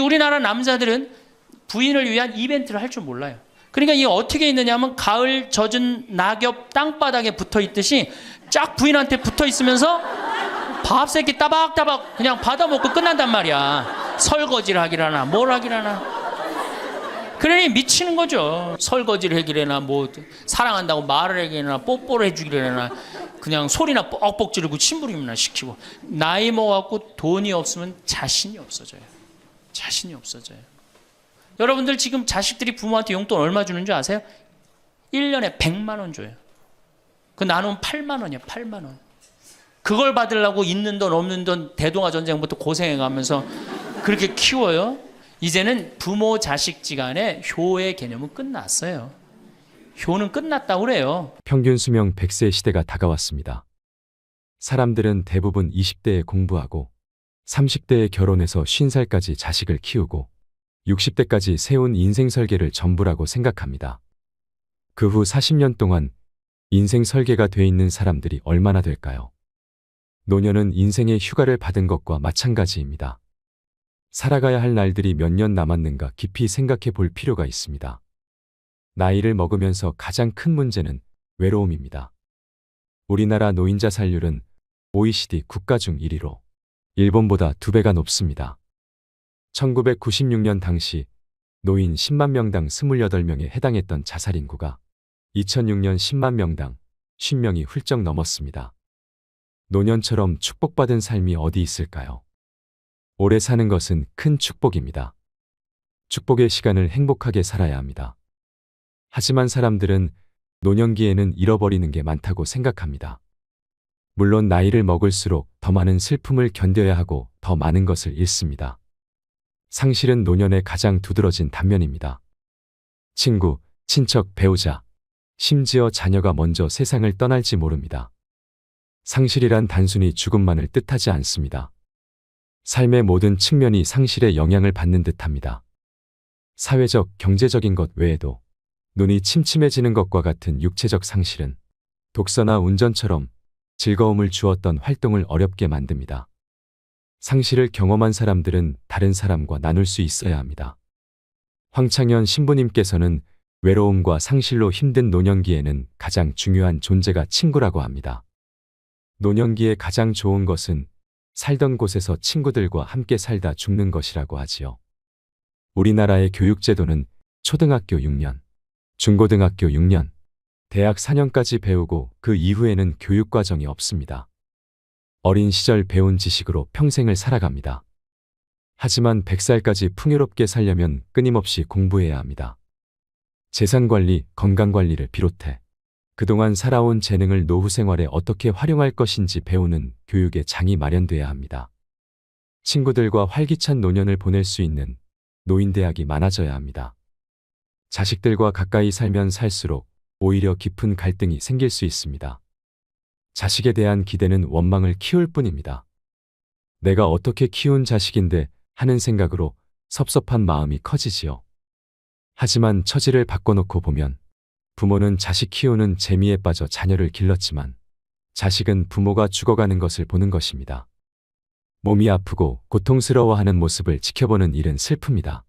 우리나라 남자들은 부인을 위한 이벤트를 할 줄 몰라요. 그러니까 이게 어떻게 있느냐 하면 가을 젖은 낙엽 땅바닥에 붙어 있듯이 쫙 부인한테 붙어 있으면서 밥 새끼 따박따박 그냥 받아먹고 끝난단 말이야. 설거지를 하기라나 뭘 하기라나. 그러니 미치는 거죠. 설거지를 하기라나 뭐 사랑한다고 말을 하기라나 뽀뽀를 해주기라나 그냥 소리나 뻑뻑 지르고 침부림이나 시키고. 나이 먹어갖고 돈이 없으면 자신이 없어져요. 자신이 없어져요. 여러분들 지금 자식들이 부모한테 용돈 얼마 주는 줄 아세요? 1년에 100만 원 줘요. 그 나누면 8만 원이에요. 8만 원. 그걸 받으려고 있는 돈 없는 돈 대동아 전쟁부터 고생해가면서 그렇게 키워요. 이제는 부모 자식지간의 효의 개념은 끝났어요. 효는 끝났다고 그래요. 평균 수명 100세 시대가 다가왔습니다. 사람들은 대부분 20대에 공부하고 30대에 결혼해서 50살까지 자식을 키우고 60대까지 세운 인생 설계를 전부라고 생각합니다. 그 후 40년 동안 인생 설계가 돼 있는 사람들이 얼마나 될까요? 노년은 인생의 휴가를 받은 것과 마찬가지입니다. 살아가야 할 날들이 몇 년 남았는가 깊이 생각해 볼 필요가 있습니다. 나이를 먹으면서 가장 큰 문제는 외로움입니다. 우리나라 노인 자살률은 OECD 국가 중 1위로 일본보다 2배가 높습니다. 1996년 당시 노인 10만 명당 28명에 해당했던 자살 인구가 2006년 10만 명당 50명이 훌쩍 넘었습니다. 노년처럼 축복받은 삶이 어디 있을까요? 오래 사는 것은 큰 축복입니다. 축복의 시간을 행복하게 살아야 합니다. 하지만 사람들은 노년기에는 잃어버리는 게 많다고 생각합니다. 물론 나이를 먹을수록 더 많은 슬픔을 견뎌야 하고 더 많은 것을 잃습니다. 상실은 노년의 가장 두드러진 단면입니다. 친구, 친척, 배우자, 심지어 자녀가 먼저 세상을 떠날지 모릅니다. 상실이란 단순히 죽음만을 뜻하지 않습니다. 삶의 모든 측면이 상실의 영향을 받는 듯합니다. 사회적, 경제적인 것 외에도 눈이 침침해지는 것과 같은 육체적 상실은 독서나 운전처럼 즐거움을 주었던 활동을 어렵게 만듭니다. 상실을 경험한 사람들은 다른 사람과 나눌 수 있어야 합니다. 황창현 신부님께서는 외로움과 상실로 힘든 노년기에는 가장 중요한 존재가 친구라고 합니다. 노년기에 가장 좋은 것은 살던 곳에서 친구들과 함께 살다 죽는 것이라고 하지요. 우리나라의 교육제도는 초등학교 6년, 중고등학교 6년, 대학 4년까지 배우고 그 이후에는 교육과정이 없습니다. 어린 시절 배운 지식으로 평생을 살아갑니다. 하지만 100살까지 풍요롭게 살려면 끊임없이 공부해야 합니다. 재산관리, 건강관리를 비롯해 그동안 살아온 재능을 노후 생활에 어떻게 활용할 것인지 배우는 교육의 장이 마련돼야 합니다. 친구들과 활기찬 노년을 보낼 수 있는 노인대학이 많아져야 합니다. 자식들과 가까이 살면 살수록 오히려 깊은 갈등이 생길 수 있습니다. 자식에 대한 기대는 원망을 키울 뿐입니다. 내가 어떻게 키운 자식인데 하는 생각으로 섭섭한 마음이 커지지요. 하지만 처지를 바꿔놓고 보면 부모는 자식 키우는 재미에 빠져 자녀를 길렀지만 자식은 부모가 죽어가는 것을 보는 것입니다. 몸이 아프고 고통스러워하는 모습을 지켜보는 일은 슬픕니다.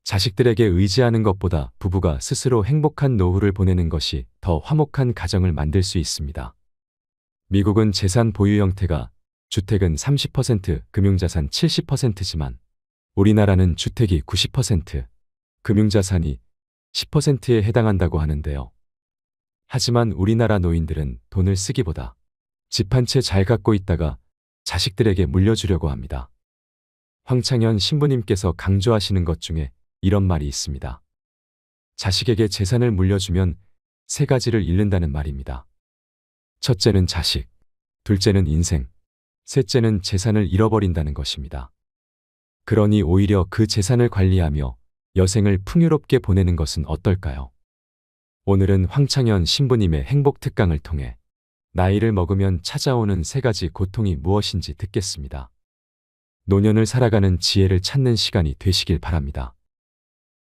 자식들에게 의지하는 것보다 부부가 스스로 행복한 노후를 보내는 것이 더 화목한 가정을 만들 수 있습니다. 미국은 재산 보유 형태가 주택은 30%, 금융자산 70%지만 우리나라는 주택이 90%, 금융자산이 10%에 해당한다고 하는데요. 하지만 우리나라 노인들은 돈을 쓰기보다 집 한 채 잘 갖고 있다가 자식들에게 물려주려고 합니다. 황창현 신부님께서 강조하시는 것 중에 이런 말이 있습니다. 자식에게 재산을 물려주면 3가지를 잃는다는 말입니다. 첫째는 자식, 둘째는 인생, 셋째는 재산을 잃어버린다는 것입니다. 그러니 오히려 그 재산을 관리하며 여생을 풍요롭게 보내는 것은 어떨까요? 오늘은 황창현 신부님의 행복 특강을 통해 나이를 먹으면 찾아오는 3가지 고통이 무엇인지 듣겠습니다. 노년을 살아가는 지혜를 찾는 시간이 되시길 바랍니다.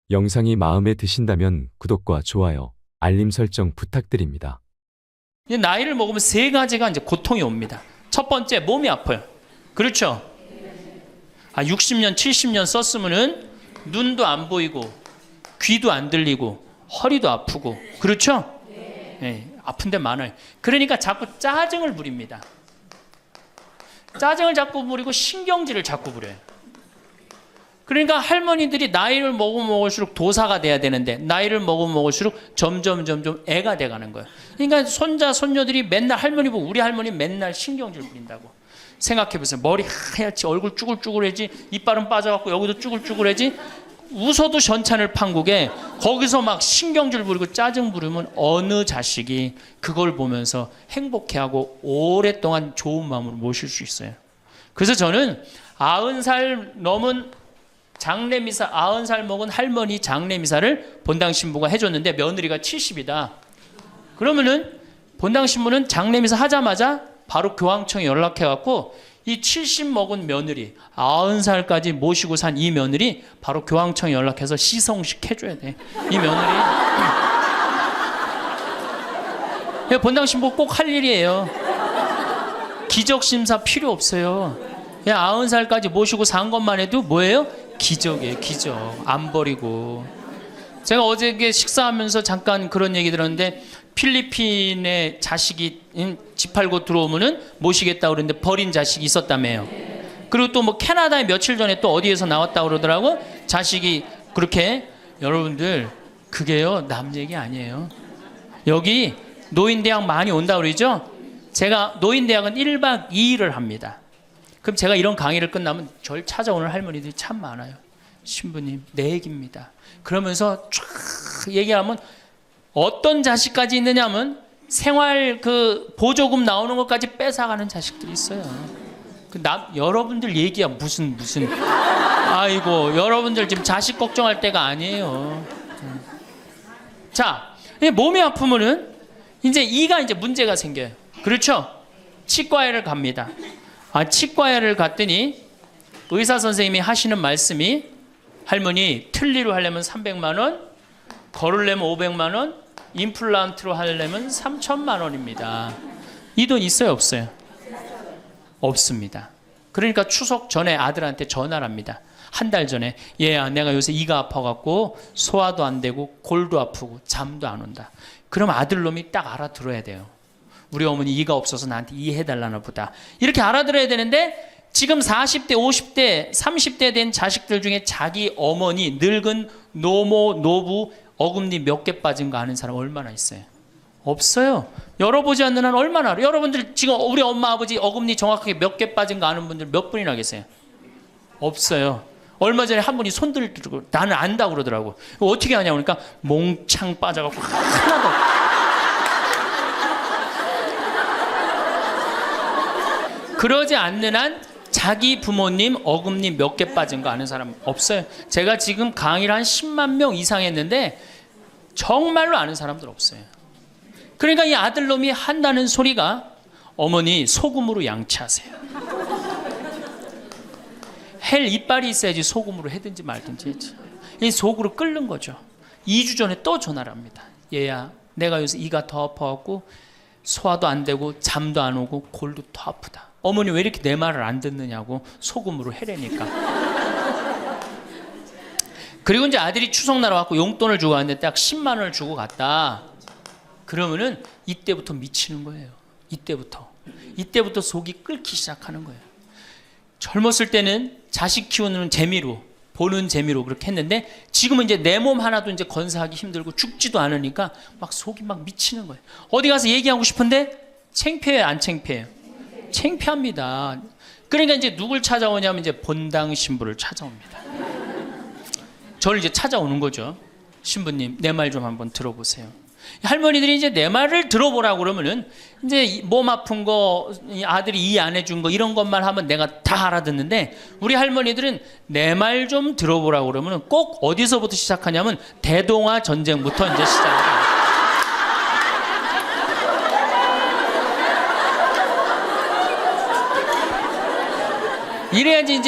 영상이 마음에 드신다면 구독과 좋아요, 알림 설정 부탁드립니다. 나이를 먹으면 3가지가 이제 고통이 옵니다. 첫 번째, 몸이 아파요. 그렇죠? 60년, 70년 썼으면은 눈도 안 보이고 귀도 안 들리고 허리도 아프고 그렇죠? 네, 아픈 데 많아요. 그러니까 자꾸 짜증을 부립니다. 짜증을 자꾸 부리고 신경질을 자꾸 부려요. 그러니까 할머니들이 나이를 먹으면 먹을수록 도사가 돼야 되는데 나이를 먹으면 먹을수록 점점 애가 돼가는 거예요. 그러니까 손자 손녀들이 맨날 할머니 보고 우리 할머니 맨날 신경질 부린다고. 생각해보세요. 머리 하얗지, 얼굴 쭈글쭈글해지, 이빨은 빠져갖고 여기도 쭈글쭈글해지. 웃어도 현찬을 판국에 거기서 막 신경질 부리고 짜증 부리면 어느 자식이 그걸 보면서 행복해하고 오랫동안 좋은 마음으로 모실 수 있어요. 그래서 저는 90살 넘은 장례미사, 90살 먹은 할머니 장례미사를 본당 신부가 해줬는데 며느리가 70이다. 그러면은 본당 신부는 장례미사 하자마자 바로 교황청에 연락해갖고 이 70 먹은 며느리, 90살까지 모시고 산 이 며느리 바로 교황청에 연락해서 시성식 해줘야 돼. 이 며느리. 본당 신부 꼭 할 일이에요. 기적심사 필요 없어요. 그냥 90살까지 모시고 산 것만 해도 뭐예요? 기적이에요, 기적. 안 버리고. 제가 어저께 식사하면서 잠깐 그런 얘기 들었는데 필리핀에 자식이 집 팔고 들어오면은 모시겠다고 그러는데 버린 자식이 있었다며요. 그리고 또 뭐 캐나다에 며칠 전에 또 어디에서 나왔다고 그러더라고. 자식이 그렇게. 여러분들 그게요 남 얘기 아니에요. 여기 노인대학 많이 온다고 그러죠. 제가 노인대학은 1박 2일을 합니다. 그럼 제가 이런 강의를 끝나면 절 찾아오는 할머니들이 참 많아요. 신부님 내 얘기입니다. 그러면서 쫙 얘기하면 어떤 자식까지 있느냐면 생활 그 보조금 나오는 것까지 뺏어가는 자식들이 있어요. 여러분들 얘기야 무슨 아이고 여러분들 지금 자식 걱정할 때가 아니에요. 자, 몸이 아프면은 이제 이가 이제 문제가 생겨요. 그렇죠? 치과에를 갑니다. 치과에를 갔더니 의사 선생님이 하시는 말씀이 할머니 틀니로 하려면 300만 원, 걸으려면 500만 원, 임플란트로 하려면 3천만 원입니다. 이 돈 있어요, 없어요? 없습니다. 그러니까 추석 전에 아들한테 전화를 합니다. 한 달 전에 얘야 내가 요새 이가 아파갖고 소화도 안 되고 골도 아프고 잠도 안 온다. 그럼 아들놈이 딱 알아들어야 돼요. 우리 어머니 이가 없어서 나한테 이해해달라나 보다. 이렇게 알아들어야 되는데 지금 40대, 50대, 30대 된 자식들 중에 자기 어머니, 늙은 노모, 노부, 어금니 몇 개 빠진 거 아는 사람 얼마나 있어요? 없어요. 열어보지 않는 한 얼마나 알아요? 여러분들 지금 우리 엄마, 아버지 어금니 정확하게 몇 개 빠진 거 아는 분들 몇 분이나 계세요? 없어요. 얼마 전에 한 분이 손 들고 나는 안다고 그러더라고. 어떻게 하냐고 그러니까 몽창 빠져갖고 하나도 그러지 않는 한 자기 부모님 어금니 몇 개 빠진 거 아는 사람 없어요. 제가 지금 강의를 한 10만 명 이상 했는데 정말로 아는 사람들 없어요. 그러니까 이 아들놈이 한다는 소리가 어머니 소금으로 양치하세요. 헬 이빨이 있어야지 소금으로 해든지 말든지 했지. 이 속으로 끓는 거죠. 2주 전에 또 전화를 합니다. 얘야 내가 요새 이가 더 아파갖고 소화도 안 되고 잠도 안 오고 골도 더 아프다. 어머니 왜 이렇게 내 말을 안 듣느냐고 소금으로 해래니까. 그리고 이제 아들이 추석날 와갖고 용돈을 주고 갔는데 딱 10만 원을 주고 갔다. 그러면은 이때부터 미치는 거예요. 이때부터 속이 끓기 시작하는 거예요. 젊었을 때는 자식 키우는 재미로 보는 재미로 그렇게 했는데 지금은 이제 내 몸 하나도 이제 건사하기 힘들고 죽지도 않으니까 막 속이 막 미치는 거예요. 어디 가서 얘기하고 싶은데 창피해요, 안 창피해요? 창피합니다. 그러니까 이제 누굴 찾아오냐면 이제 본당 신부를 찾아옵니다. 저를 이제 찾아오는 거죠. 신부님, 내 말 좀 한번 들어보세요. 할머니들이 이제 내 말을 들어보라고 그러면은 이제 몸 아픈 거, 아들이 이해 안 해준 거 이런 것만 하면 내가 다 알아듣는데 우리 할머니들은 내 말 좀 들어보라고 그러면은 꼭 어디서부터 시작하냐면 대동아 전쟁부터 이제 시작해요. 이래야지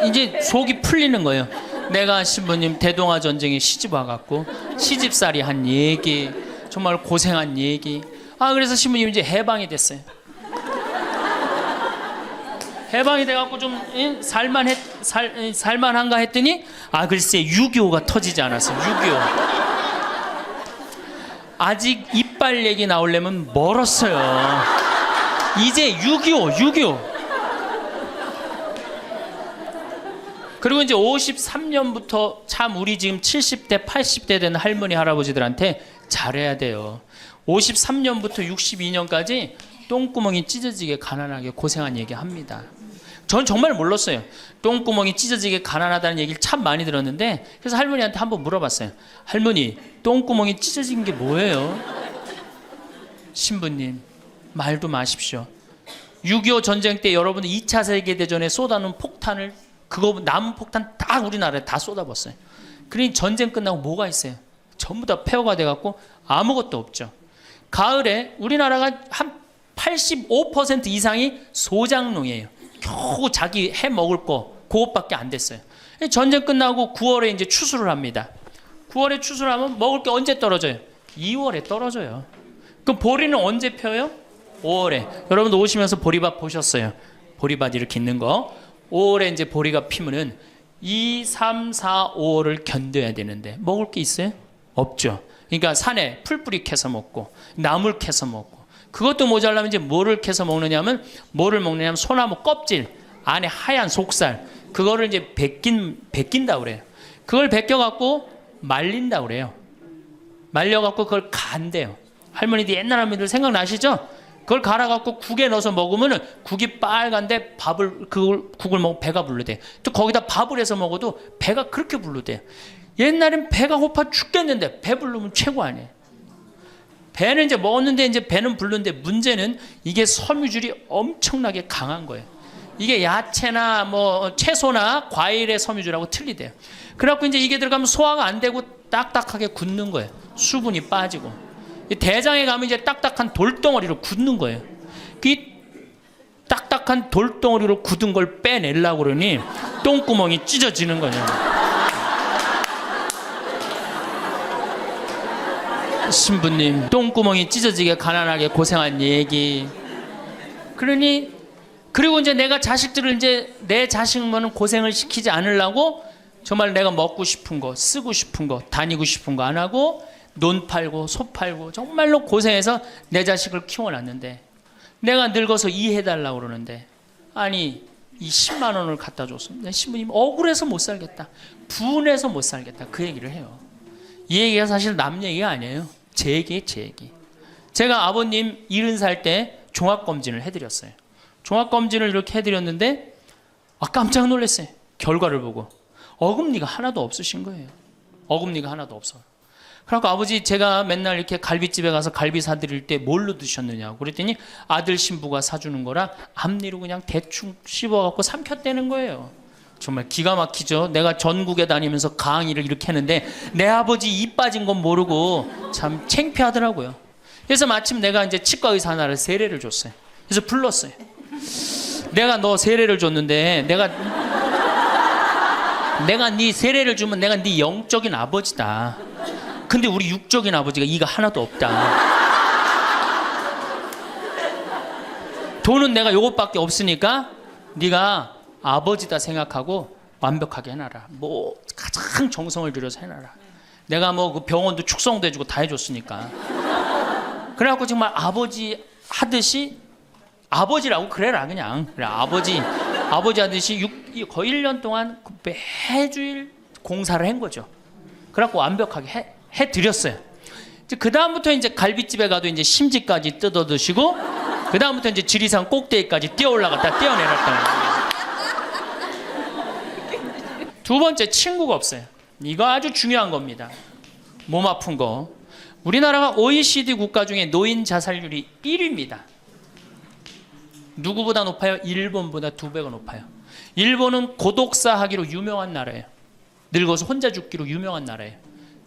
이제 속이 풀리는 거예요. 내가 신부님 대동아 전쟁에 시집 와갖고 시집살이 한 얘기, 정말 고생한 얘기. 그래서 신부님 이제 해방이 됐어요. 해방이 돼갖고 좀 살만한가 했더니 글쎄 6.25가 터지지 않았어요. 6.25 아직 이빨 얘기 나오려면 멀었어요. 이제 6.25 그리고 이제 53년부터 참 우리 지금 70대 80대 된 할머니 할아버지들한테 잘해야 돼요. 53년부터 62년까지 똥구멍이 찢어지게 가난하게 고생한 얘기 합니다. 전 정말 몰랐어요. 똥구멍이 찢어지게 가난하다는 얘기를 참 많이 들었는데, 그래서 할머니한테 한번 물어봤어요. 할머니, 똥구멍이 찢어진 게 뭐예요? 신부님, 말도 마십시오. 6.25 전쟁 때 여러분 2차 세계대전에 쏟아놓은 폭탄을, 그거 남은 폭탄 다 우리나라에 다 쏟아붓어요. 그러니 전쟁 끝나고 뭐가 있어요? 전부 다 폐허가 돼갖고 아무것도 없죠. 가을에 우리나라가 한 85% 이상이 소장농이에요. 겨우 자기 해 먹을 거 그것밖에 안 됐어요. 전쟁 끝나고 9월에 이제 추수를 합니다. 9월에 추수를 하면 먹을 게 언제 떨어져요? 2월에 떨어져요. 그럼 보리는 언제 펴요? 5월에. 여러분도 오시면서 보리밭 보셨어요? 보리밭 이렇게 있는 거. 5월에 이제 보리가 피면은 2, 3, 4, 5월을 견뎌야 되는데 먹을 게 있어요? 없죠. 그러니까 산에 풀뿌리 캐서 먹고 나물 캐서 먹고, 그것도 모자라면 이제 뭐를 캐서 먹느냐면, 뭐를 먹느냐면 소나무 껍질 안에 하얀 속살, 그거를 이제 벗긴다 그래요. 그걸 벗겨갖고 말린다 그래요. 말려갖고 그걸 간대요. 할머니들 옛날 할머니들 생각나시죠? 그걸 갈아갖고 국에 넣어서 먹으면은 국이 빨간데 국을 먹으면 배가 부르대. 또 거기다 밥을 해서 먹어도 배가 그렇게 부르대. 옛날엔 배가 고파 죽겠는데 배 부르면 최고 아니에요. 배는 이제 먹었는데 이제 배는 부르는데, 문제는 이게 섬유질이 엄청나게 강한 거예요. 이게 야채나 뭐 채소나 과일의 섬유질하고 틀리대요. 그래갖고 이제 이게 들어가면 소화가 안 되고 딱딱하게 굳는 거예요. 수분이 빠지고. 대장에 가면 이제 딱딱한 돌덩어리로 굳는 거예요. 그 딱딱한 돌덩어리로 굳은 걸 빼내려고 그러니 똥구멍이 찢어지는 거예요. 신부님, 똥구멍이 찢어지게 가난하게 고생한 얘기. 그리고 이제 내가 자식들을 이제 내 자식만은 고생을 시키지 않으려고 정말 내가 먹고 싶은 거, 쓰고 싶은 거, 다니고 싶은 거 안 하고 논 팔고 소 팔고 정말로 고생해서 내 자식을 키워놨는데, 내가 늙어서 이해해달라고 그러는데, 아니 이 10만 원을 갖다 줬어. 신부님 억울해서 못 살겠다, 분해서 못 살겠다, 그 얘기를 해요. 이 얘기가 사실 남 얘기가 아니에요. 제 얘기예요, 제 얘기. 제가 아버님 70살 때 종합검진을 해드렸어요. 종합검진을 이렇게 해드렸는데 깜짝 놀랐어요. 결과를 보고 어금니가 하나도 없으신 거예요. 어금니가 하나도 없어. 그래서 아버지, 제가 맨날 이렇게 갈비집에 가서 갈비 사드릴 때 뭘로 드셨느냐고 그랬더니 아들 신부가 사주는 거라 앞니로 그냥 대충 씹어갖고 삼켰다는 거예요. 정말 기가 막히죠. 내가 전국에 다니면서 강의를 이렇게 했는데 내 아버지 입 빠진 건 모르고 참 창피하더라고요. 그래서 마침 내가 이제 치과 의사 하나를 세례를 줬어요. 그래서 불렀어요. 내가 너 세례를 줬는데 내가 네 세례를 주면 내가 네 영적인 아버지다. 근데 우리 육적인 아버지가 이가 하나도 없다. 돈은 내가 요것밖에 없으니까 네가 아버지다 생각하고 완벽하게 해놔라. 뭐 가장 정성을 들여서 해놔라. 내가 뭐 그 병원도 축성도 해주고 다 해줬으니까. 그래갖고 정말 아버지 하듯이, 아버지라고 그래라 그냥. 그래, 아버지 하듯이 거의 1년 동안 매주일 공사를 한 거죠. 그래갖고 완벽하게 해드렸어요. 그 다음부터 이제 갈비집에 가도 이제 심지까지 뜯어 드시고, 그 다음부터 이제 지리산 꼭대기까지 뛰어 올라갔다 뛰어내렸다. 두 번째, 친구가 없어요. 이거 아주 중요한 겁니다. 몸 아픈 거. 우리나라가 OECD 국가 중에 노인 자살률이 1위입니다. 누구보다 높아요? 일본보다 2배가 높아요. 일본은 고독사 하기로 유명한 나라예요. 늙어서 혼자 죽기로 유명한 나라예요.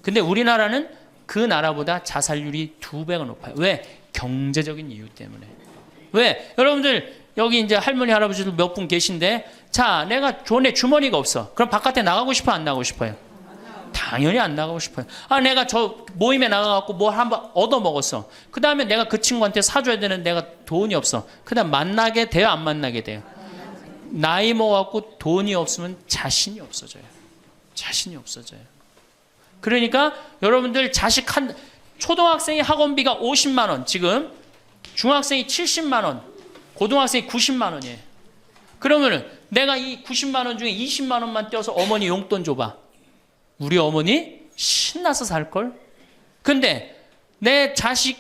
근데 우리나라는 그 나라보다 자살률이 2배가 높아요. 왜? 경제적인 이유 때문에. 왜? 여러분들 여기 이제 할머니 할아버지들 몇 분 계신데, 자, 내가 돈에 주머니가 없어. 그럼 바깥에 나가고 싶어, 안 나가고 싶어요? 당연히 안 나가고 싶어요. 내가 저 모임에 나가갖고 뭐 한번 얻어 먹었어. 그 다음에 내가 그 친구한테 사줘야 되는 내가 돈이 없어. 그 다음 만나게 돼요, 안 만나게 돼요? 나이 먹어갖고 돈이 없으면 자신이 없어져요. 자신이 없어져요. 그러니까 여러분들 자식 한 초등학생이 학원비가 50만 원, 지금 중학생이 70만 원, 고등학생이 90만 원이에요. 그러면은 내가 이 90만 원 중에 20만 원만 떼어서 어머니 용돈 줘봐. 우리 어머니 신나서 살걸? 근데 내 자식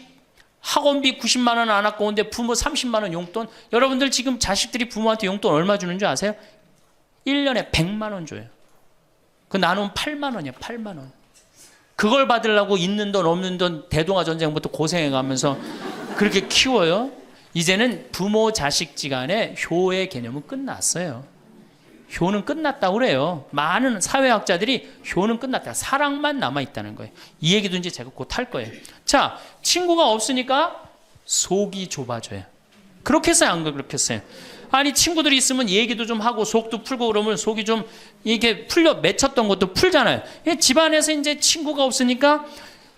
학원비 90만 원 안 아까운데 부모 30만 원 용돈? 여러분들 지금 자식들이 부모한테 용돈 얼마 주는 줄 아세요? 1년에 100만 원 줘요. 그 나누면 8만 원이야, 8만 원. 그걸 받으려고 있는 돈 없는 돈 대동아 전쟁부터 고생해가면서 그렇게 키워요? 이제는 부모 자식지간의 효의 개념은 끝났어요. 효는 끝났다고 그래요. 많은 사회학자들이 효는 끝났다. 사랑만 남아있다는 거예요. 이 얘기도 이제 제가 곧 할 거예요. 자, 친구가 없으니까 속이 좁아져요. 그렇게 했어요? 안 그렇게 했어요? 아니, 친구들이 있으면 얘기도 좀 하고 속도 풀고 그러면 속이 좀 이게 풀려 맺혔던 것도 풀잖아요. 집안에서 이제 친구가 없으니까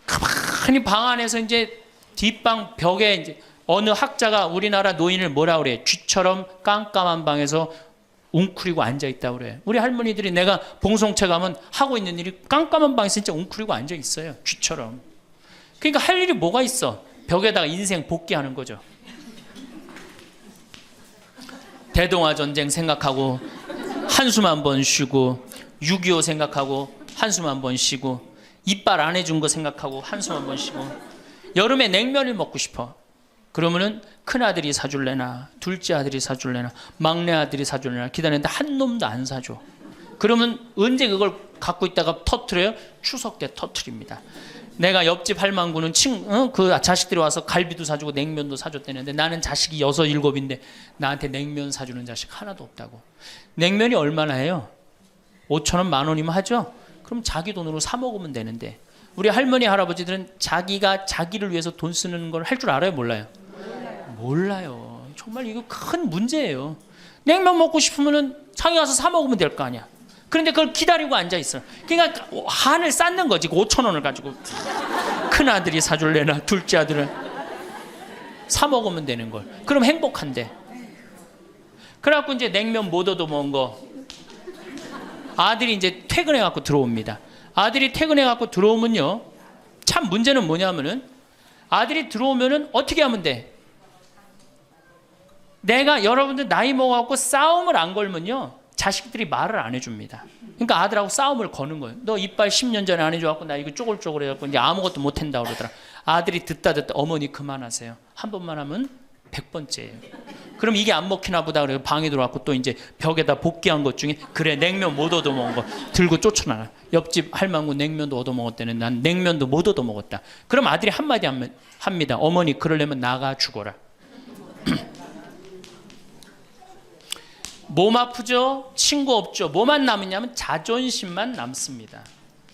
가만히 방 안에서 이제 뒷방 벽에 이제 어느 학자가 우리나라 노인을 뭐라 그래? 쥐처럼 깜깜한 방에서 웅크리고 앉아있다고 그래. 우리 할머니들이 내가 봉송체 가면 하고 있는 일이 깜깜한 방에서 진짜 웅크리고 앉아있어요. 쥐처럼. 그러니까 할 일이 뭐가 있어? 벽에다가 인생 복귀하는 거죠. 대동아 전쟁 생각하고 한숨 한 번 쉬고 6.25 생각하고 한숨 한 번 쉬고 이빨 안 해준 거 생각하고 한숨 한 번 쉬고 여름에 냉면을 먹고 싶어. 그러면은 큰아들이 사줄래나 둘째 아들이 사줄래나 막내 아들이 사줄래나 기다리는데 한 놈도 안 사줘. 그러면 언제 그걸 갖고 있다가 터트려요? 추석 때 터트립니다. 내가 옆집 할망구는 그 자식들이 와서 갈비도 사주고 냉면도 사줬다는데 나는 자식이 6, 7인데 나한테 냉면 사주는 자식 하나도 없다고. 냉면이 얼마나 해요? 5,000원, 10,000원이면 하죠? 그럼 자기 돈으로 사 먹으면 되는데 우리 할머니, 할아버지들은 자기가 자기를 위해서 돈 쓰는 걸 할 줄 알아요? 몰라요? 몰라요. 정말 이거 큰 문제예요. 냉면 먹고 싶으면 자기 가서 사 먹으면 될 거 아니야. 그런데 그걸 기다리고 앉아 있어. 그러니까 한을 쌓는 거지. 5,000원을 가지고 큰 아들이 사줄래나 둘째 아들은 사 먹으면 되는 걸. 그럼 행복한데. 그래갖고 이제 냉면 못 얻어 먹은 거 아들이 이제 퇴근해 갖고 들어옵니다. 아들이 퇴근해 갖고 들어오면요, 참 문제는 뭐냐면은 아들이 들어오면은 어떻게 하면 돼? 내가 여러분들 나이 먹어갖고 싸움을 안 걸면요, 자식들이 말을 안 해줍니다. 그러니까 아들하고 싸움을 거는 거예요. 너 이빨 10년 전에 안 해줘갖고 나 이거 쪼글쪼글 해갖고 이제 아무것도 못한다 그러더라. 아들이 듣다 어머니 그만하세요. 한 번만 하면 100번째예요. 그럼 이게 안 먹히나 보다 그래서 방에 들어왔고 또 이제 벽에다 복귀한 것 중에 그래 냉면 못 얻어먹은 거 들고 쫓아나가. 옆집 할망구 냉면도 얻어먹었다는 난 냉면도 못 얻어먹었다. 그럼 아들이 한마디 합니다. 어머니 그러려면 나가 죽어라. 몸 아프죠? 친구 없죠? 뭐만 남으냐면 자존심만 남습니다.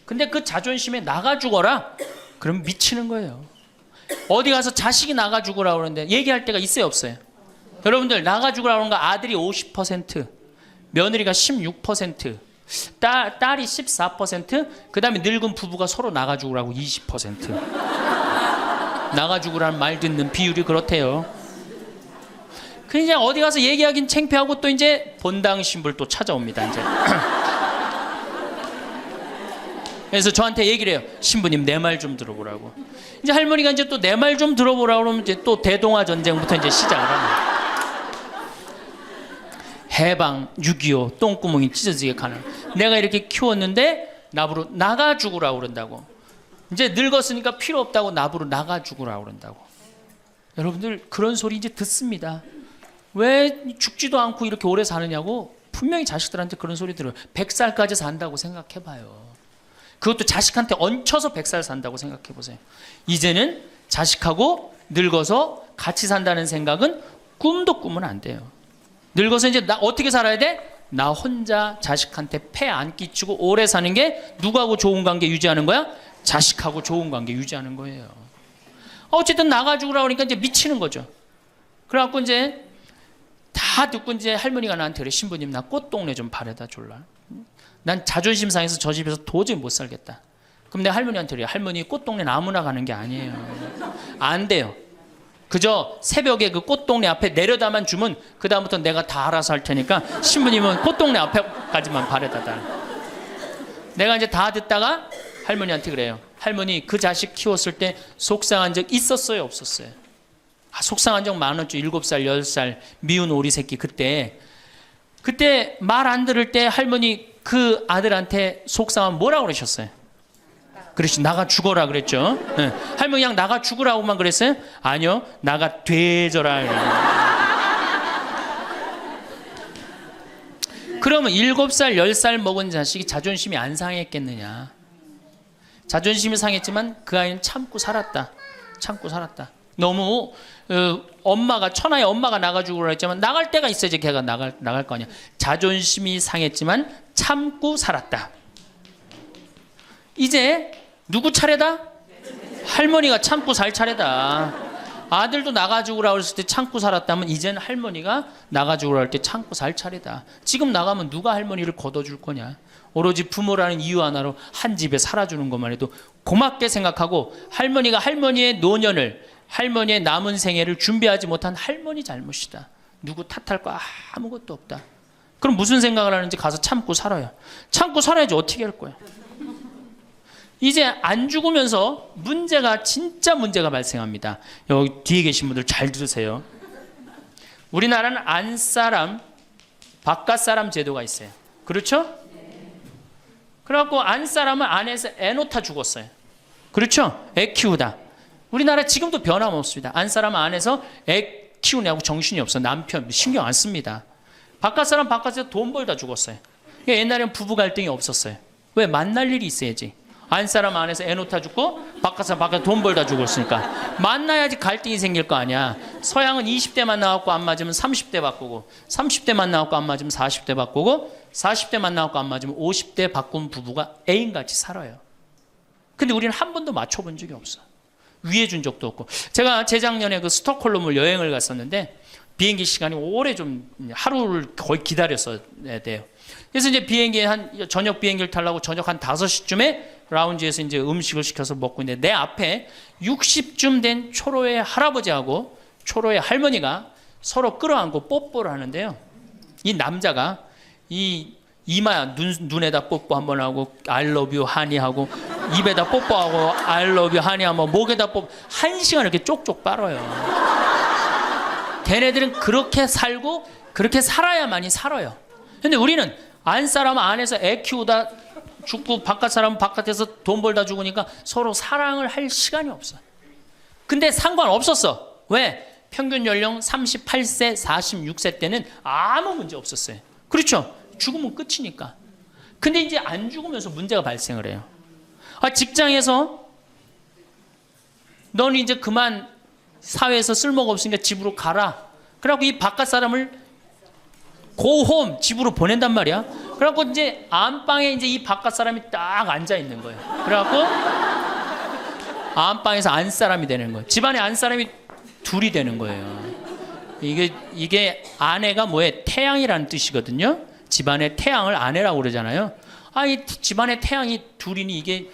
근데 그 자존심에 나가 죽어라? 그럼 미치는 거예요. 어디 가서 자식이 나가 죽으라 그러는데 얘기할 때가 있어요, 없어요? 여러분들 나가 죽으라 그러는 거 아들이 50%, 며느리가 16%, 딸이 14%, 그 다음에 늙은 부부가 서로 나가 죽으라고 20%. 나가 죽으라는 말 듣는 비율이 그렇대요. 그냥 어디 가서 얘기하긴 창피하고 또 이제 본당 신부를 또 찾아옵니다. 이제. 그래서 저한테 얘기를 해요. 신부님 내 말 좀 들어보라고. 이제 할머니가 이제 또 내 말 좀 들어보라고 그러면 이제 또 대동아 전쟁부터 이제 시작을 합니다. 해방, 6.25, 똥구멍이 찢어지게 가는. 내가 이렇게 키웠는데 나부로 나가 죽으라고 그런다고. 이제 늙었으니까 필요 없다고 나부로 나가 죽으라고 그런다고. 여러분들 그런 소리 이제 듣습니다. 왜 죽지도 않고 이렇게 오래 사느냐고 분명히 자식들한테 그런 소리 들어요. 100살까지 산다고 생각해봐요. 그것도 자식한테 얹혀서 100살 산다고 생각해보세요. 이제는 자식하고 늙어서 같이 산다는 생각은 꿈도 꾸면 안 돼요. 늙어서 이제 나 어떻게 살아야 돼? 나 혼자 자식한테 폐 안 끼치고 오래 사는 게 누구하고 좋은 관계 유지하는 거야? 자식하고 좋은 관계 유지하는 거예요. 어쨌든 나가 죽으라고 그러니까 이제 미치는 거죠. 그래갖고 이제 다 듣고 이제 할머니가 나한테 그래. 신부님 나 꽃동네 좀 바래다 줄라. 난 자존심 상해서 저 집에서 도저히 못 살겠다. 그럼 내가 할머니한테 그래. 할머니 꽃동네는 아무나 가는 게 아니에요. 안 돼요. 그저 새벽에 그 꽃동네 앞에 내려다만 주면 그 다음부터 내가 다 알아서 할 테니까 신부님은 꽃동네 앞에까지만 바래다 달. 내가 이제 다 듣다가 할머니한테 그래요. 할머니, 그 자식 키웠을 때 속상한 적 있었어요, 없었어요? 속상한 적 많았죠. 7살 10살 미운 오리 새끼. 그때 말 안 들을 때 할머니 그 아들한테 속상하면 뭐라고 그러셨어요? 그렇지, 나가 죽어라 그랬죠. 네. 할머니 그냥 나가 죽으라고만 그랬어요? 아니요, 나가 되져라. 그러면 7살 10살 먹은 자식이 자존심이 안 상했겠느냐? 자존심이 상했지만 그 아이는 참고 살았다. 너무 엄마가, 천하의 엄마가 나가 죽으라 했지만 나갈 때가 있어야지 걔가 나갈 거 아니야. 자존심이 상했지만 참고 살았다. 이제 누구 차례다? 할머니가 참고 살 차례다. 아들도 나가 죽으라 그랬을 때 참고 살았다면 이제는 할머니가 나가 죽으라 할 때 참고 살 차례다. 지금 나가면 누가 할머니를 걷어줄 거냐? 오로지 부모라는 이유 하나로 한 집에 살아주는 것만 해도 고맙게 생각하고, 할머니가 할머니의 노년을, 할머니의 남은 생애를 준비하지 못한 할머니 잘못이다. 누구 탓할 거 아무것도 없다. 그럼 무슨 생각을 하는지 가서 참고 살아요. 참고 살아야지 어떻게 할 거야. 이제 안 죽으면서 진짜 문제가 발생합니다. 여기 뒤에 계신 분들 잘 들으세요. 우리나라는 안사람, 바깥사람 제도가 있어요. 그렇죠? 그래갖고 안사람은 안에서 애 놓다 죽었어요. 그렇죠? 애 키우다. 우리나라 지금도 변함없습니다. 안사람은 안에서 애 키우냐고 정신이 없어. 남편 신경 안 씁니다. 바깥사람 바깥에서 돈 벌다 죽었어요. 옛날에는 부부 갈등이 없었어요. 왜? 만날 일이 있어야지. 안사람 안에서 애 놓다 죽고 바깥사람 바깥에 돈 벌다 죽었으니까 만나야지 갈등이 생길 거 아니야. 서양은 20대만 나왔고 안 맞으면 30대 바꾸고, 30대만 나왔고 안 맞으면 40대 바꾸고, 40대만 나왔고 안 맞으면 50대 바꾼 부부가 애인같이 살아요. 근데 우리는 한 번도 맞춰본 적이 없어. 위해 준 적도 없고. 제가 재작년에 그 스톡홀름을 여행을 갔었는데 비행기 시간이 오래 좀 하루를 거의 기다렸어야 돼요. 그래서 이제 저녁 비행기를 타려고 저녁 한 5시쯤에 라운지에서 이제 음식을 시켜서 먹고 있는데 내 앞에 60쯤 된 초로의 할아버지하고 초로의 할머니가 서로 끌어안고 뽀뽀를 하는데요. 이 남자가 이 이마 눈에다 뽀뽀 한번 하고 I love you 하니 하고, 입에다 뽀뽀하고 I love you 하니 하고, 목에다 뽀뽀, 1시간 이렇게 쪽쪽 빨아요. 걔네들은 그렇게 살고 그렇게 살아야만이 살아요. 근데 우리는 안사람은 안에서 애 키우다 죽고 바깥사람은 바깥에서 돈 벌다 죽으니까 서로 사랑을 할 시간이 없어. 근데 상관없었어. 왜? 평균 연령 38세 46세 때는 아무 문제 없었어요. 그렇죠? 죽으면 끝이니까. 근데 이제 안 죽으면서 문제가 발생을 해요. 직장에서 너는 이제 그만 사회에서 쓸모가 없으니까 집으로 가라. 그래갖고 이 바깥 사람을 고홈 집으로 보낸단 말이야. 그래갖고 이제 안방에 이제 이 바깥 사람이 딱 앉아 있는 거예요. 그래갖고 안방에서 안 사람이 되는 거예요. 집안에 안 사람이 둘이 되는 거예요. 이게 아내가 뭐에 태양이라는 뜻이거든요. 집안의 태양을 아내라고 그러잖아요. 이 집안의 태양이 둘이니 이게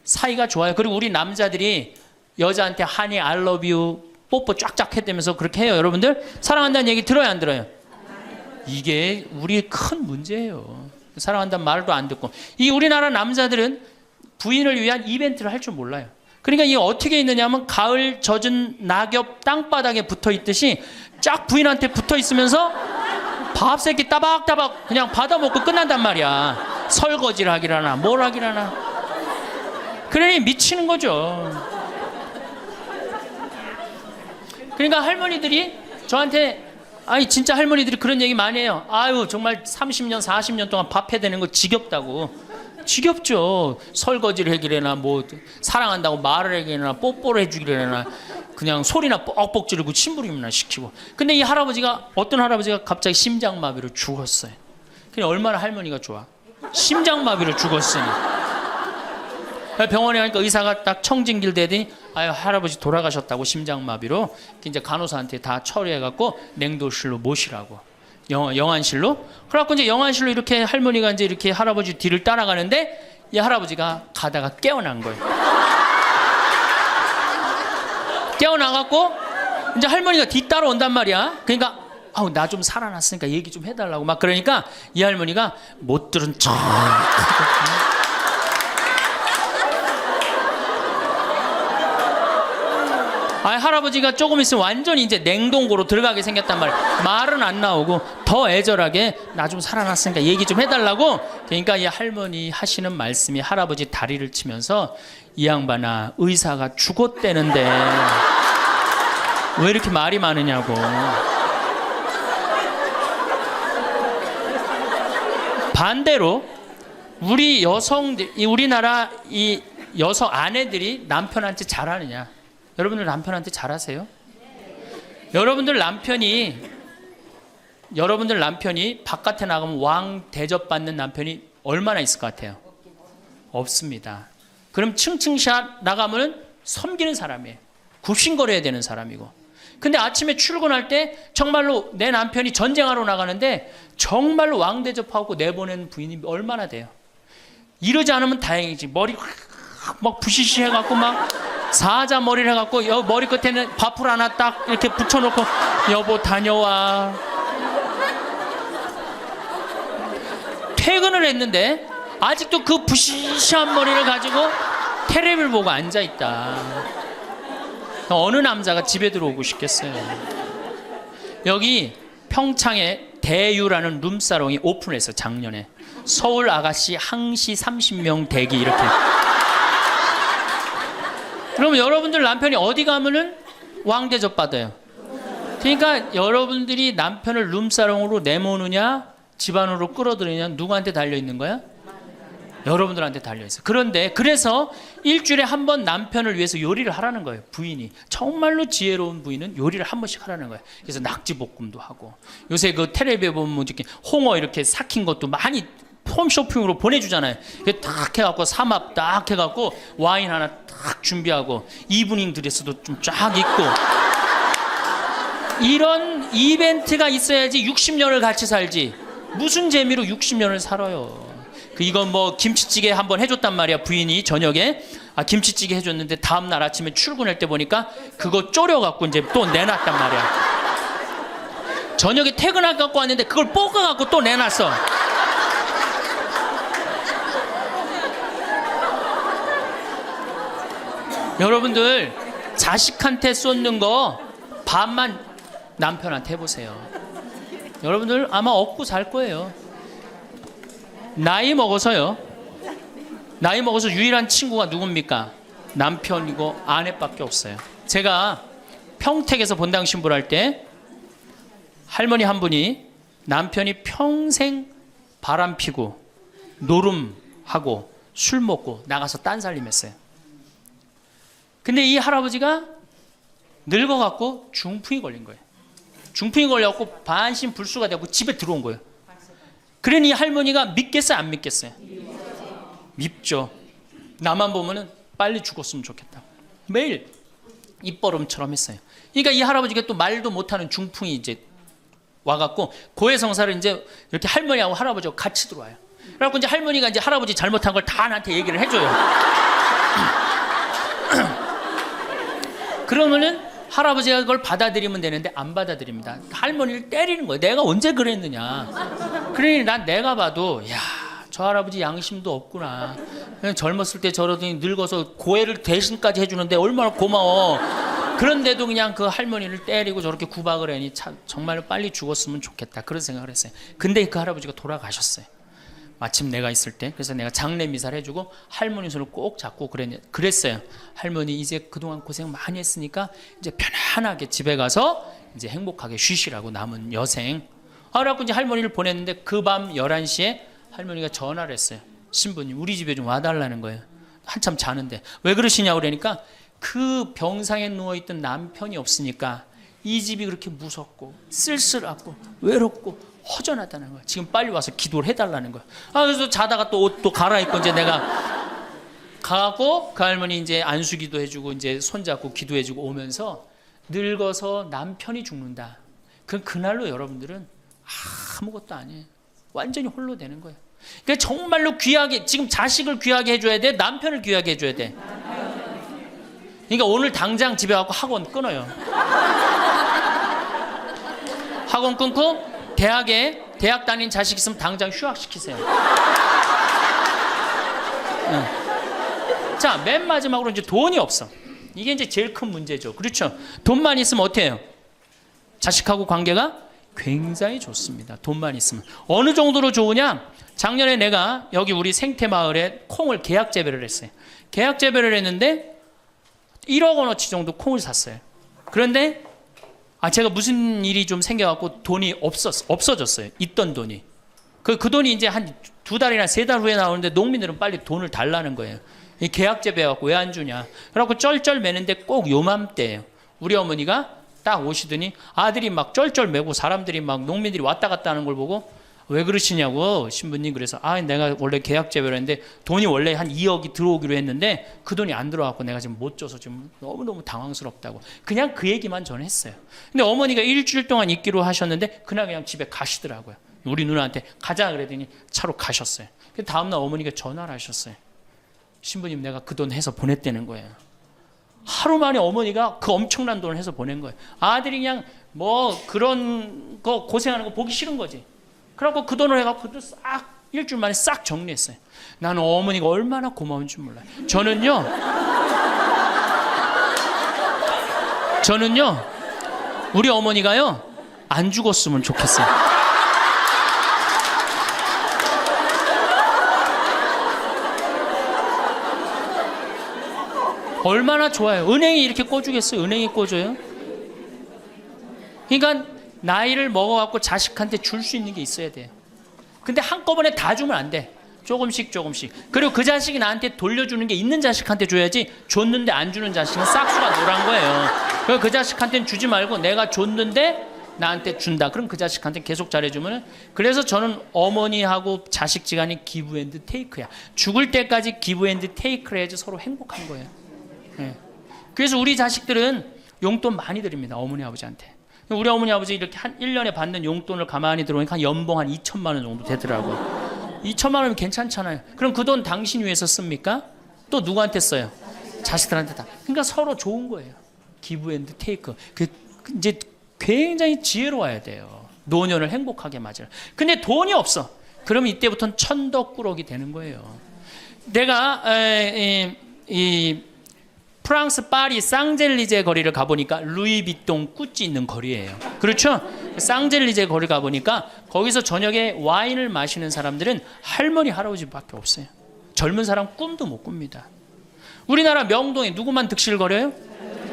사이가 좋아요. 그리고 우리 남자들이 여자한테 하니 I love you 뽀뽀 쫙쫙 했다면서 그렇게 해요. 여러분들 사랑한다는 얘기 들어요, 안 들어요? 이게 우리의 큰 문제예요. 사랑한다는 말도 안 듣고. 이 우리나라 남자들은 부인을 위한 이벤트를 할 줄 몰라요. 그러니까 이게 어떻게 있느냐면 가을 젖은 낙엽 땅바닥에 붙어 있듯이 쫙 부인한테 붙어 있으면서 밥 새끼 따박따박 그냥 받아먹고 끝난단 말이야. 설거지를 하기라나 뭘 하기라나. 그러니 미치는 거죠. 그러니까 할머니들이 저한테 진짜 할머니들이 그런 얘기 많이 해요. 정말 30년 40년 동안 밥 해야 되는 거 지겹다고. 지겹죠. 설거지를 해기래나 뭐 사랑한다고 말을 해기래나 뽀뽀를 해주기래나 그냥 소리나 뻑뻑 지르고 침부림이나 시키고. 근데 이 할아버지가, 어떤 할아버지가 갑자기 심장마비로 죽었어요. 그냥 얼마나 할머니가 좋아. 심장마비로 죽었으니. 병원에 가니까 의사가 딱 청진길 대더니 할아버지 돌아가셨다고, 심장마비로. 이제 간호사한테 다 처리해갖고 냉도실로 모시라고. 영안실로. 그래갖고 이제 영안실로 이렇게 할머니가 이제 이렇게 할아버지 뒤를 따라가는데 이 할아버지가 가다가 깨어난 거예요. 깨어나갖고 이제 할머니가 뒤따라 온단 말이야. 그러니까 아우 나 좀 살아났으니까 얘기 좀 해달라고 막 그러니까 이 할머니가 못 들은 척. 아 할아버지가 조금 있으면 완전히 이제 냉동고로 들어가게 생겼단 말이야. 말은 안 나오고 더 애절하게 나 좀 살아났으니까 얘기 좀 해달라고. 그러니까 이 할머니 하시는 말씀이 할아버지 다리를 치면서 이 양반아 의사가 죽었대는데 왜 이렇게 말이 많으냐고. 반대로 우리 여성들, 우리나라 이 여성 아내들이 남편한테 잘하느냐? 여러분들 남편한테 잘하세요? 여러분들 남편이 바깥에 나가면 왕 대접받는 남편이 얼마나 있을 것 같아요? 없습니다. 그럼 층층샷 나가면 섬기는 사람이에요. 굽신거려야 되는 사람이고. 근데 아침에 출근할 때 정말로 내 남편이 전쟁하러 나가는데 정말로 왕 대접하고 내보낸 부인이 얼마나 돼요? 이러지 않으면 다행이지. 머리 막 부시시 해갖고 막 사자 머리를 해갖고 머리 끝에는 밥풀 하나 딱 이렇게 붙여놓고 여보 다녀와. 퇴근을 했는데 아직도 그 부시시한 머리를 가지고 테레비를 보고 앉아있다. 어느 남자가 집에 들어오고 싶겠어요. 여기 평창에 대유라는 룸사롱이 오픈했어 작년에. 서울 아가씨 항시 30명 대기 이렇게. 그러면 여러분들 남편이 어디 가면은 왕대접 받아요. 그러니까 여러분들이 남편을 룸사롱으로 내모느냐 집안으로 끌어들이냐 누구한테 달려있는 거야? 여러분들한테 달려있어요. 그런데 그래서 일주일에 한 번 남편을 위해서 요리를 하라는 거예요. 부인이. 정말로 지혜로운 부인은 요리를 한 번씩 하라는 거예요. 그래서 낙지볶음도 하고 요새 그 텔레비에 보면 이렇게 홍어 이렇게 삭힌 것도 많이 홈쇼핑으로 보내주잖아요. 딱 해갖고 삼합 딱 해갖고 와인 하나 딱 준비하고 이브닝 드레스도 좀 쫙 입고 이런 이벤트가 있어야지 60년을 같이 살지. 무슨 재미로 60년을 살아요. 이건 뭐 김치찌개 한번 해줬단 말이야. 부인이 저녁에 김치찌개 해줬는데 다음날 아침에 출근할 때 보니까 그거 졸여갖고 이제 또 내놨단 말이야. 저녁에 퇴근할 갖고 왔는데 그걸 볶아갖고 또 내놨어. 여러분들 자식한테 쏟는 거 반만 남편한테 해보세요. 여러분들 아마 얻고 살 거예요. 나이 먹어서 유일한 친구가 누굽니까? 남편이고 아내밖에 없어요. 제가 평택에서 본당 신부를 할 때 할머니 한 분이 남편이 평생 바람 피고 노름하고 술 먹고 나가서 딴살림했어요. 근데 이 할아버지가 늙어갖고 중풍이 걸린 거예요. 중풍이 걸려갖고 반신불수가 되고 집에 들어온 거예요. 그러니 이 할머니가 믿겠어요, 안 믿겠어요? 밉죠. 나만 보면은 빨리 죽었으면 좋겠다. 매일 입버름처럼 했어요. 그러니까 이 할아버지가 또 말도 못하는 중풍이 이제 와갖고 고해성사를 이제 이렇게 할머니하고 할아버지하고 같이 들어와요. 그래갖고 이제 할머니가 이제 할아버지 잘못한 걸 다 나한테 얘기를 해줘요. 그러면은 할아버지가 그걸 받아들이면 되는데 안 받아들입니다. 할머니를 때리는 거예요. 내가 언제 그랬느냐. 그러니 내가 봐도 야, 저 할아버지 양심도 없구나. 그냥 젊었을 때 저러더니 늙어서 고해를 대신까지 해주는데 얼마나 고마워. 그런데도 그냥 그 할머니를 때리고 저렇게 구박을 하니 참 정말로 빨리 죽었으면 좋겠다. 그런 생각을 했어요. 근데 그 할아버지가 돌아가셨어요. 마침 내가 있을 때. 그래서 내가 장례 미사를 해주고 할머니 손을 꼭 잡고 그랬어요. 할머니 이제 그동안 고생 많이 했으니까 이제 편안하게 집에 가서 이제 행복하게 쉬시라고 남은 여생. 그래갖고 이제 할머니를 보냈는데 그 밤 11시에 할머니가 전화를 했어요. 신부님 우리 집에 좀 와달라는 거예요. 한참 자는데. 왜 그러시냐고 그러니까 그 병상에 누워있던 남편이 없으니까 이 집이 그렇게 무섭고 쓸쓸하고 외롭고 허전하다는 거야. 지금 빨리 와서 기도를 해달라는 거야. 그래서 자다가 또 옷도 갈아입고 이제 내가 가고 그 할머니 이제 안수기도 해주고 이제 손잡고 기도해주고 오면서 늙어서 남편이 죽는다. 그날로 여러분들은 아무것도 아니에요. 완전히 홀로 되는 거예요. 그러니까 정말로 귀하게 지금 자식을 귀하게 해줘야 돼. 남편을 귀하게 해줘야 돼. 그러니까 오늘 당장 집에 가고 학원 끊어요. 학원 끊고 대학 다닌 자식 있으면 당장 휴학시키세요. 자, 맨 마지막으로 이제 돈이 없어. 이게 이제 제일 큰 문제죠. 그렇죠? 돈만 있으면 어때요? 해요? 자식하고 관계가 굉장히 좋습니다. 돈만 있으면. 어느 정도로 좋으냐? 작년에 내가 여기 우리 생태마을에 콩을 계약 재배를 했어요. 계약 재배를 했는데 1억 원어치 정도 콩을 샀어요. 그런데 제가 무슨 일이 좀 생겨갖고 돈이 없어졌어요. 있던 돈이. 그 돈이 이제 한 2달이나 3달 후에 나오는데 농민들은 빨리 돈을 달라는 거예요. 이 계약 재배해갖고 왜 안 주냐. 그래갖고 쩔쩔 매는데 꼭 요맘때예요. 우리 어머니가 딱 오시더니 아들이 막 쩔쩔 매고 사람들이 막 농민들이 왔다 갔다 하는 걸 보고 왜 그러시냐고 신부님. 그래서 내가 원래 계약 재배를 했는데 돈이 원래 한 2억이 들어오기로 했는데 그 돈이 안 들어왔고 내가 지금 못 줘서 지금 너무너무 당황스럽다고 그냥 그 얘기만 저는 했어요. 근데 어머니가 일주일 동안 있기로 하셨는데 그날 그냥 집에 가시더라고요. 우리 누나한테 가자 그랬더니 차로 가셨어요. 다음날 어머니가 전화를 하셨어요. 신부님 내가 그 돈 해서 보냈다는 거예요. 하루 만에 어머니가 그 엄청난 돈을 해서 보낸 거예요. 아들이 그냥 뭐 그런 거 고생하는 거 보기 싫은 거지. 그래갖고 그 돈을 해갖고 싹 일주일 만에 싹 정리했어요. 나는 어머니가 얼마나 고마운 줄 몰라요. 저는요 우리 어머니가요 안 죽었으면 좋겠어요. 얼마나 좋아요. 은행이 이렇게 꿔주겠어요? 은행이 꿔줘요? 그러니까 나이를 먹어갖고 자식한테 줄 수 있는 게 있어야 돼요. 근데 한꺼번에 다 주면 안 돼. 조금씩. 그리고 그 자식이 나한테 돌려주는 게 있는 자식한테 줘야지 줬는데 안 주는 자식은 싹수가 노란 거예요. 그래서 그 자식한테는 주지 말고 내가 줬는데 나한테 준다. 그럼 그 자식한테 계속 잘해주면. 그래서 저는 어머니하고 자식 지간이 기브 앤드 테이크야. 죽을 때까지 기브 앤드 테이크를 해야지 서로 행복한 거예요. 네. 그래서 우리 자식들은 용돈 많이 드립니다. 어머니 아버지한테. 우리 어머니 아버지 이렇게 한 1년에 받는 용돈을 가만히 들어보니까 한 연봉 한 2천만 원 정도 되더라고요. 2천만 원이면 괜찮잖아요. 그럼 그 돈 당신 위해서 씁니까? 또 누구한테 써요? 자식들한테 다. 그러니까 서로 좋은 거예요. 기브 앤드 테이크. 이제 굉장히 지혜로워야 돼요. 노년을 행복하게 맞아요. 근데 돈이 없어. 그러면 이때부터는 천덕꾸러기 되는 거예요. 내가 프랑스 파리 쌍젤리제 거리를 가보니까 루이비통 구찌 있는 거리예요. 그렇죠? 쌍젤리제 거리 가보니까 거기서 저녁에 와인을 마시는 사람들은 할머니 할아버지밖에 없어요. 젊은 사람 꿈도 못 꿉니다. 우리나라 명동에 누구만 득실거려요?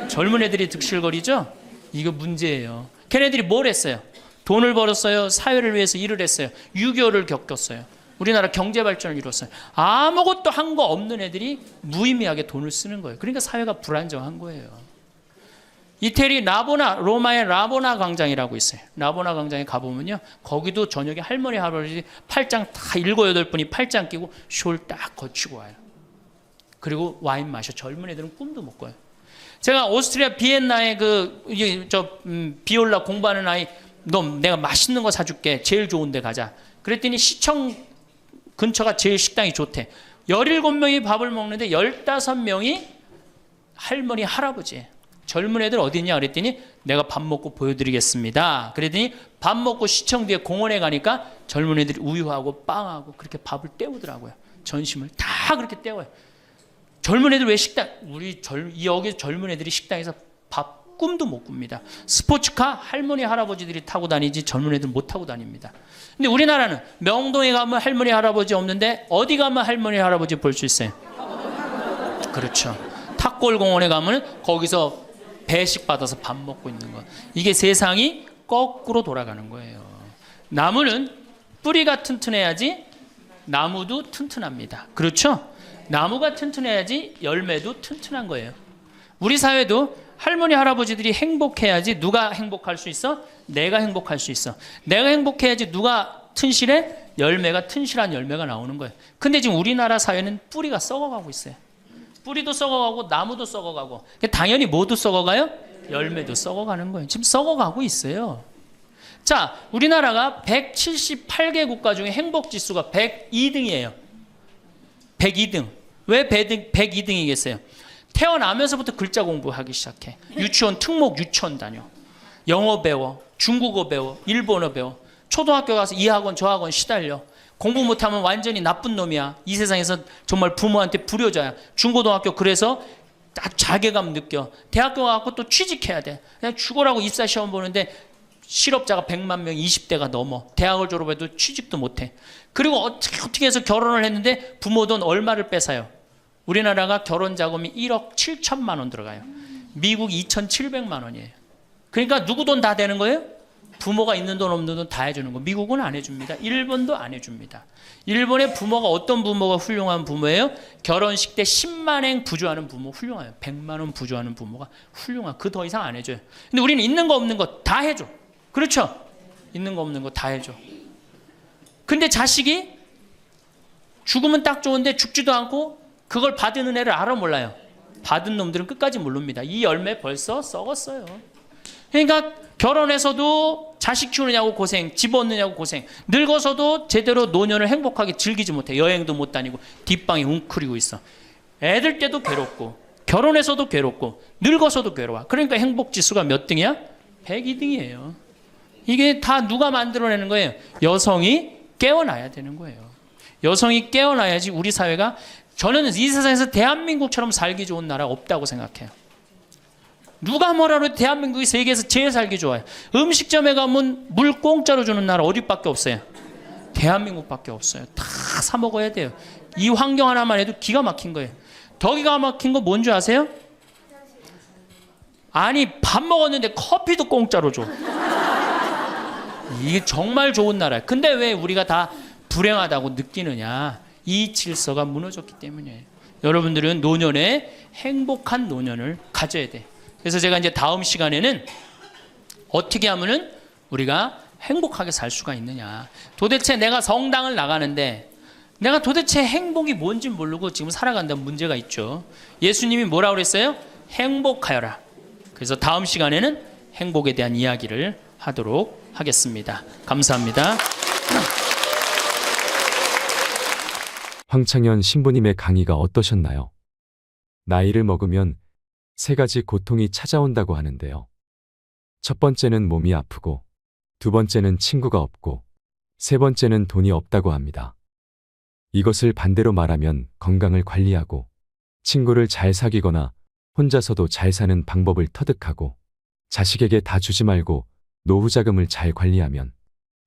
젊은 애들이 득실거리죠? 이거 문제예요. 걔네들이 뭘 했어요? 돈을 벌었어요. 사회를 위해서 일을 했어요. 6.25를 겪었어요. 우리나라 경제 발전을 이뤘어요. 아무것도 한 거 없는 애들이 무의미하게 돈을 쓰는 거예요. 그러니까 사회가 불안정한 거예요. 이태리 로마의 라보나 광장이라고 있어요. 라보나 광장에 가보면요, 거기도 저녁에 할머니 할아버지 팔짱 다 7, 8분이 팔짱 끼고 숄 딱 거치고 와요. 그리고 와인 마셔. 젊은 애들은 꿈도 못 꿔요. 제가 오스트리아 비엔나에 비올라 공부하는 아이, 너 내가 맛있는 거 사줄게. 제일 좋은 데 가자. 그랬더니 시청 근처가 제일 식당이 좋대. 17명이 밥을 먹는데 15명이 할머니 할아버지예요. 젊은 애들 어디 있냐 그랬더니 내가 밥 먹고 보여드리겠습니다. 그랬더니 밥 먹고 시청 뒤에 공원에 가니까 젊은 애들이 우유하고 빵하고 그렇게 밥을 때우더라고요. 전심을 다 그렇게 때워요. 젊은 애들 왜 여기 젊은 애들이 식당에서 밥 꿈도 못 꿉니다. 스포츠카 할머니 할아버지들이 타고 다니지 젊은 애들 못 타고 다닙니다. 근데 우리나라는 명동에 가면 할머니 할아버지 없는데 어디 가면 할머니 할아버지 볼 수 있어요? 그렇죠. 탑골공원에 가면 거기서 배식 받아서 밥 먹고 있는 거. 이게 세상이 거꾸로 돌아가는 거예요. 나무는 뿌리가 튼튼해야지 나무도 튼튼합니다. 그렇죠? 나무가 튼튼해야지 열매도 튼튼한 거예요. 우리 사회도 할머니 할아버지들이 행복해야지 누가 행복할 수 있어? 내가 행복할 수 있어. 내가 행복해야지 누가 튼실해? 튼실한 열매가 나오는 거예요. 근데 지금 우리나라 사회는 뿌리가 썩어가고 있어요. 뿌리도 썩어가고 나무도 썩어가고 당연히 모두 썩어가요? 열매도 썩어가는 거예요. 지금 썩어가고 있어요. 자, 우리나라가 178개 국가 중에 행복지수가 102등이에요. 102등. 왜 102등이겠어요? 태어나면서부터 글자 공부하기 시작해. 유치원 특목 유치원 다녀. 영어 배워. 중국어 배워, 일본어 배워. 초등학교 가서 이 학원 저 학원 시달려. 공부 못하면 완전히 나쁜 놈이야. 이 세상에서 정말 부모한테 불효자야. 중고등학교 그래서 아주 자괴감 느껴. 대학교 가고 또 취직해야 돼. 그냥 죽어라고 입사 시험 보는데 실업자가 100만 명, 20대가 넘어. 대학을 졸업해도 취직도 못해. 그리고 어떻게 해서 결혼을 했는데 부모 돈 얼마를 뺏어요. 우리나라가 결혼 자금이 1억 7천만 원 들어가요. 미국 2,700만 원이에요. 그러니까 누구 돈 다 되는 거예요? 부모가 있는 돈 없는 돈 다 해주는 거. 미국은 안 해줍니다. 일본도 안 해줍니다. 일본의 부모가 어떤 부모가 훌륭한 부모예요? 결혼식 때 10만엔 부조하는 부모 훌륭해요. 100만 원 부조하는 부모가 훌륭한. 그 더 이상 안 해줘요. 근데 우리는 있는 거 없는 거 다 해줘. 그렇죠? 있는 거 없는 거 다 해줘. 근데 자식이 죽으면 딱 좋은데 죽지도 않고 그걸 받은 은혜를 알아 몰라요. 받은 놈들은 끝까지 모릅니다. 이 열매 벌써 썩었어요. 그러니까 결혼해서도 자식 키우느냐고 고생, 집 얻느냐고 고생, 늙어서도 제대로 노년을 행복하게 즐기지 못해. 여행도 못 다니고 뒷방에 웅크리고 있어. 애들 때도 괴롭고 결혼해서도 괴롭고 늙어서도 괴로워. 그러니까 행복지수가 몇 등이야? 102등이에요. 이게 다 누가 만들어내는 거예요? 여성이 깨어나야 되는 거예요. 여성이 깨어나야지 우리 사회가, 저는 이 세상에서 대한민국처럼 살기 좋은 나라가 없다고 생각해요. 누가 뭐라 해도 대한민국이 세계에서 제일 살기 좋아요. 음식점에 가면 물 공짜로 주는 나라 어디밖에 없어요? 대한민국밖에 없어요. 다 사 먹어야 돼요. 이 환경 하나만 해도 기가 막힌 거예요. 더 기가 막힌 거 뭔지 아세요? 아니 밥 먹었는데 커피도 공짜로 줘. 이게 정말 좋은 나라예요. 근데 왜 우리가 다 불행하다고 느끼느냐? 이 질서가 무너졌기 때문이에요. 여러분들은 노년에 행복한 노년을 가져야 돼. 그래서 제가 이제 다음 시간에는 어떻게 하면은 우리가 행복하게 살 수가 있느냐. 도대체 내가 성당을 나가는데 내가 도대체 행복이 뭔지 모르고 지금 살아간다는 문제가 있죠. 예수님이 뭐라고 그랬어요? 행복하여라. 그래서 다음 시간에는 행복에 대한 이야기를 하도록 하겠습니다. 감사합니다. 황창현 신부님의 강의가 어떠셨나요? 나이를 먹으면 3가지 고통이 찾아온다고 하는데요. 첫 번째는 몸이 아프고, 두 번째는 친구가 없고, 세 번째는 돈이 없다고 합니다. 이것을 반대로 말하면 건강을 관리하고, 친구를 잘 사귀거나 혼자서도 잘 사는 방법을 터득하고, 자식에게 다 주지 말고 노후 자금을 잘 관리하면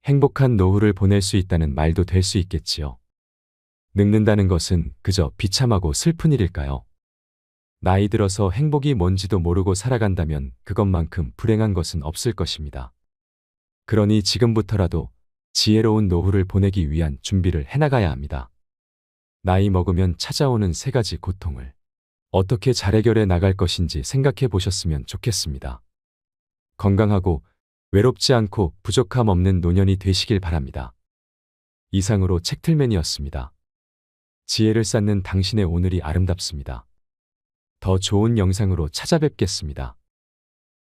행복한 노후를 보낼 수 있다는 말도 될 수 있겠지요. 늙는다는 것은 그저 비참하고 슬픈 일일까요? 나이 들어서 행복이 뭔지도 모르고 살아간다면 그것만큼 불행한 것은 없을 것입니다. 그러니 지금부터라도 지혜로운 노후를 보내기 위한 준비를 해나가야 합니다. 나이 먹으면 찾아오는 3가지 고통을 어떻게 잘 해결해 나갈 것인지 생각해 보셨으면 좋겠습니다. 건강하고 외롭지 않고 부족함 없는 노년이 되시길 바랍니다. 이상으로 책틀맨이었습니다. 지혜를 쌓는 당신의 오늘이 아름답습니다. 더 좋은 영상으로 찾아뵙겠습니다.